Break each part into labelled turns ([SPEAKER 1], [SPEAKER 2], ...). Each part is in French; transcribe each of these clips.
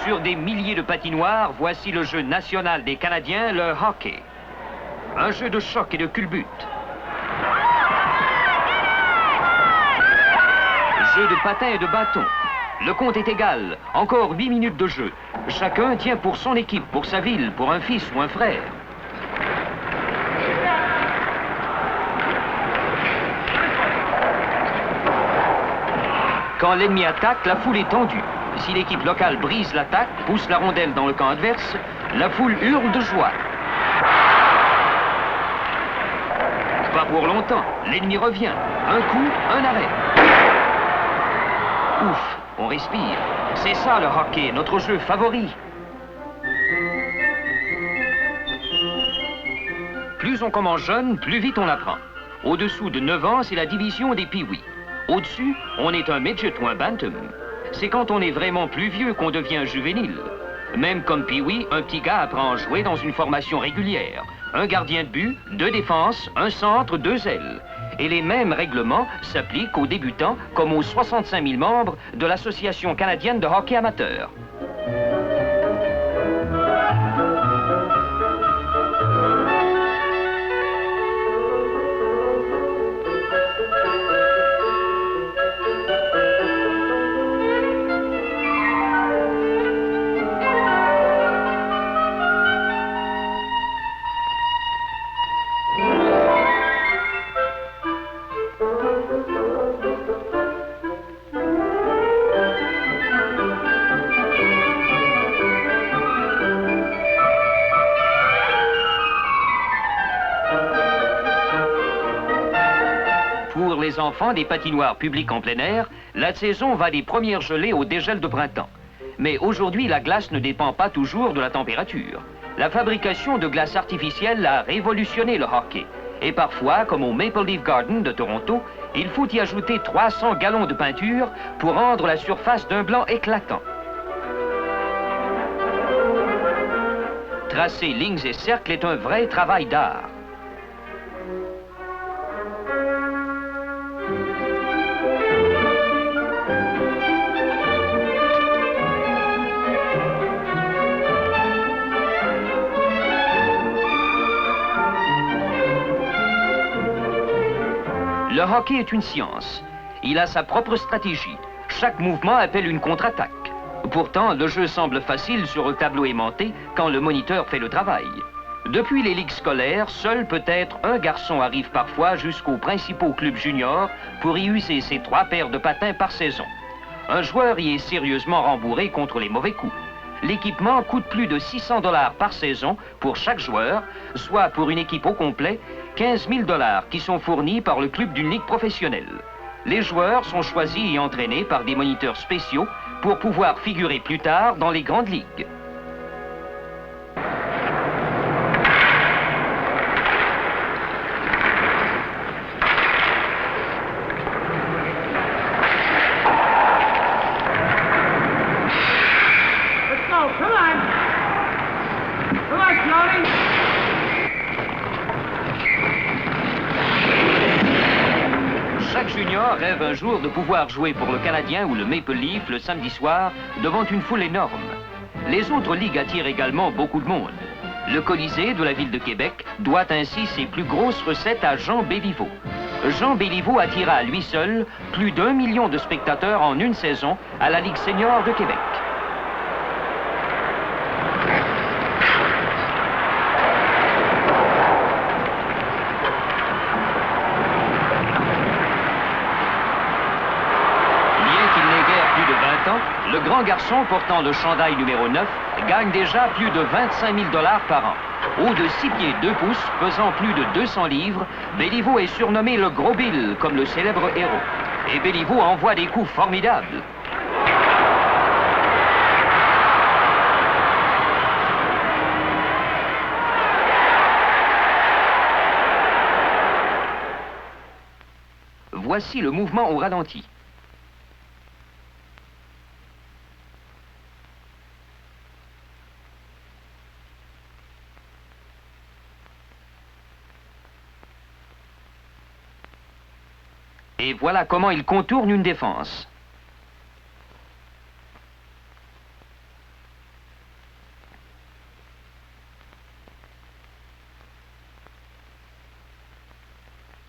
[SPEAKER 1] Sur des milliers de patinoires, voici le jeu national des Canadiens, le hockey. Un jeu de choc et de culbute. Jeu de patins et de bâtons. Le compte est égal. Encore 8 minutes de jeu. Chacun tient pour son équipe, pour sa ville, pour un fils ou un frère. Quand l'ennemi attaque, la foule est tendue. Si l'équipe locale brise l'attaque, pousse la rondelle dans le camp adverse, la foule hurle de joie. Pas pour longtemps, l'ennemi revient. Un coup, un arrêt. Ouf, on respire. C'est ça le hockey, notre jeu favori. Plus on commence jeune, plus vite on apprend. Au-dessous de 9 ans, c'est la division des pee-wee. Au-dessus, on est un midget ou un bantam. C'est quand on est vraiment plus vieux qu'on devient juvénile. Même comme pee-wee, un petit gars apprend à jouer dans une formation régulière. Un gardien de but, 2 défenses, un centre, 2 ailes. Et les mêmes règlements s'appliquent aux débutants comme aux 65 000 membres de l'Association canadienne de hockey amateur. Pour les enfants des patinoires publiques en plein air, la saison va des premières gelées au dégel de printemps. Mais aujourd'hui, la glace ne dépend pas toujours de la température. La fabrication de glace artificielle a révolutionné le hockey. Et parfois, comme au Maple Leaf Garden de Toronto, il faut y ajouter 300 gallons de peinture pour rendre la surface d'un blanc éclatant. Tracer lignes et cercles est un vrai travail d'art. Le hockey est une science. Il a sa propre stratégie. Chaque mouvement appelle une contre-attaque. Pourtant, le jeu semble facile sur le tableau aimanté quand le moniteur fait le travail. Depuis les ligues scolaires, seul peut-être un garçon arrive parfois jusqu'aux principaux clubs juniors pour y user ses 3 paires de patins par saison. Un joueur y est sérieusement rembourré contre les mauvais coups. L'équipement coûte plus de 600 $ par saison pour chaque joueur, soit pour une équipe au complet, 15 000 $ qui sont fournis par le club d'une ligue professionnelle. Les joueurs sont choisis et entraînés par des moniteurs spéciaux pour pouvoir figurer plus tard dans les grandes ligues. Chaque junior rêve un jour de pouvoir jouer pour le Canadien ou le Maple Leaf le samedi soir devant une foule énorme. Les autres ligues attirent également beaucoup de monde. Le Colisée de la ville de Québec doit ainsi ses plus grosses recettes à Jean Béliveau. Jean Béliveau attira à lui seul plus d'1 million de spectateurs en une saison à la Ligue senior de Québec. Le grand garçon portant le chandail numéro 9 gagne déjà plus de 25 000 $ par an. Haut de 6 pieds 2 pouces, pesant plus de 200 livres, Béliveau est surnommé le Gros Bill, comme le célèbre héros. Et Béliveau envoie des coups formidables. Voici le mouvement au ralenti. Et voilà comment il contourne une défense.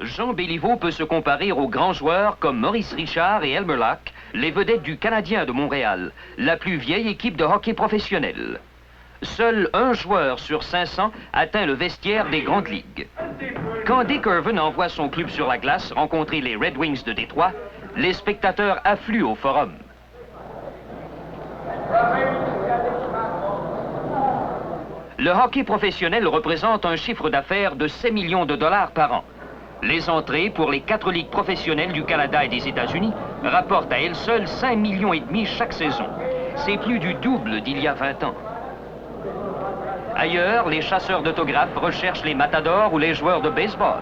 [SPEAKER 1] Jean Béliveau peut se comparer aux grands joueurs comme Maurice Richard et Elmer Lach, les vedettes du Canadien de Montréal, la plus vieille équipe de hockey professionnel. Seul un joueur sur 500 atteint le vestiaire des grandes ligues. Quand Dick Irvin envoie son club sur la glace rencontrer les Red Wings de Détroit, les spectateurs affluent au Forum. Le hockey professionnel représente un chiffre d'affaires de 7 millions de dollars par an. Les entrées pour les 4 ligues professionnelles du Canada et des États-Unis rapportent à elles seules 5,5 millions chaque saison. C'est plus du double d'il y a 20 ans. Ailleurs, les chasseurs d'autographes recherchent les matadors ou les joueurs de baseball.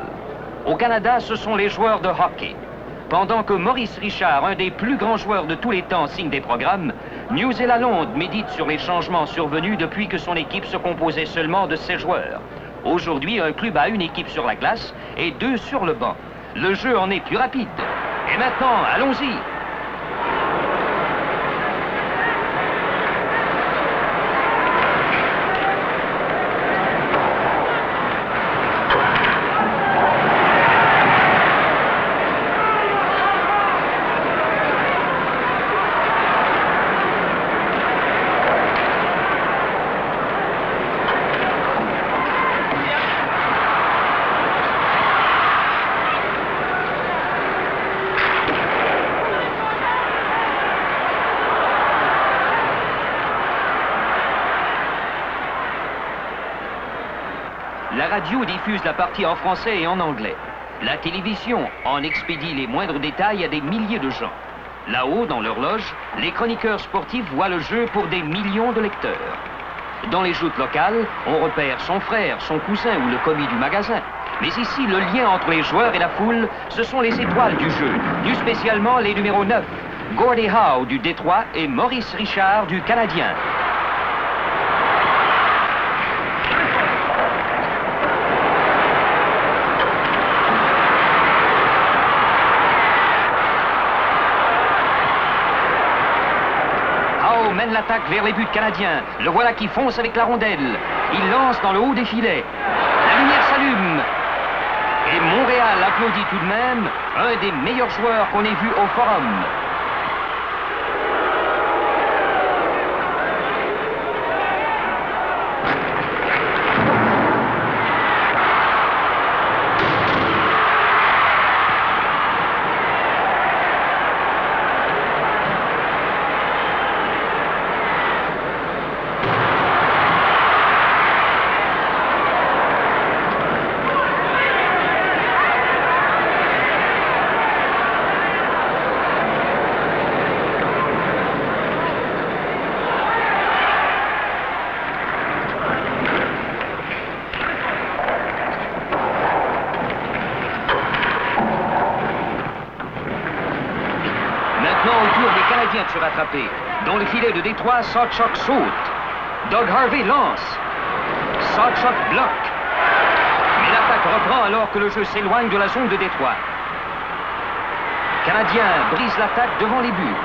[SPEAKER 1] Au Canada, ce sont les joueurs de hockey. Pendant que Maurice Richard, un des plus grands joueurs de tous les temps, signe des programmes, News et Lalonde médite sur les changements survenus depuis que son équipe se composait seulement de 7 joueurs. Aujourd'hui, un club a une équipe sur la glace et 2 sur le banc. Le jeu en est plus rapide. Et maintenant, allons-y! La radio diffuse la partie en français et en anglais. La télévision en expédie les moindres détails à des milliers de gens. Là-haut, dans leur loge, les chroniqueurs sportifs voient le jeu pour des millions de lecteurs. Dans les joutes locales, on repère son frère, son cousin ou le commis du magasin. Mais ici, le lien entre les joueurs et la foule, ce sont les étoiles du jeu, plus spécialement les numéros 9, Gordie Howe du Détroit et Maurice Richard du Canadien. Mène l'attaque vers les buts canadiens. Le voilà qui fonce avec la rondelle. Il lance dans le haut des filets. La lumière s'allume. Et Montréal applaudit tout de même un des meilleurs joueurs qu'on ait vu au Forum. De se rattraper. Dans le filet de Détroit, Sawchuk saute. Doug Harvey lance. Sawchuk bloque. Mais l'attaque reprend alors que le jeu s'éloigne de la zone de Détroit. Canadien brise l'attaque devant les buts.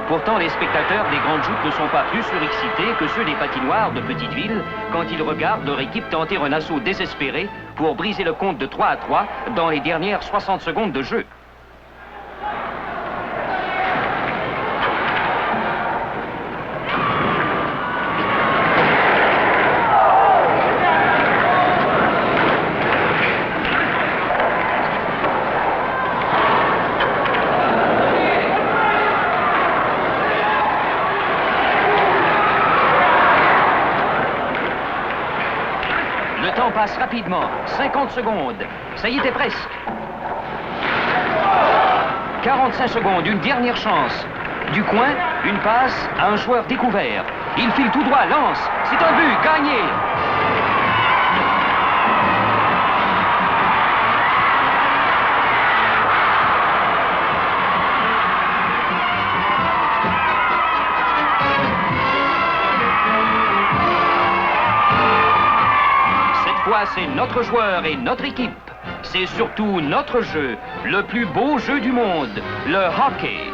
[SPEAKER 1] Pourtant, les spectateurs des grandes joutes ne sont pas plus surexcités que ceux des patinoires de petites villes quand ils regardent leur équipe tenter un assaut désespéré pour briser le compte de 3-3 dans les dernières 60 secondes de jeu. Le temps passe rapidement. 50 secondes. Ça y était presque. 45 secondes, une dernière chance. Du coin, une passe à un joueur découvert. Il file tout droit, lance. C'est un but, gagné. C'est notre joueur et notre équipe. C'est surtout notre jeu, le plus beau jeu du monde, le hockey.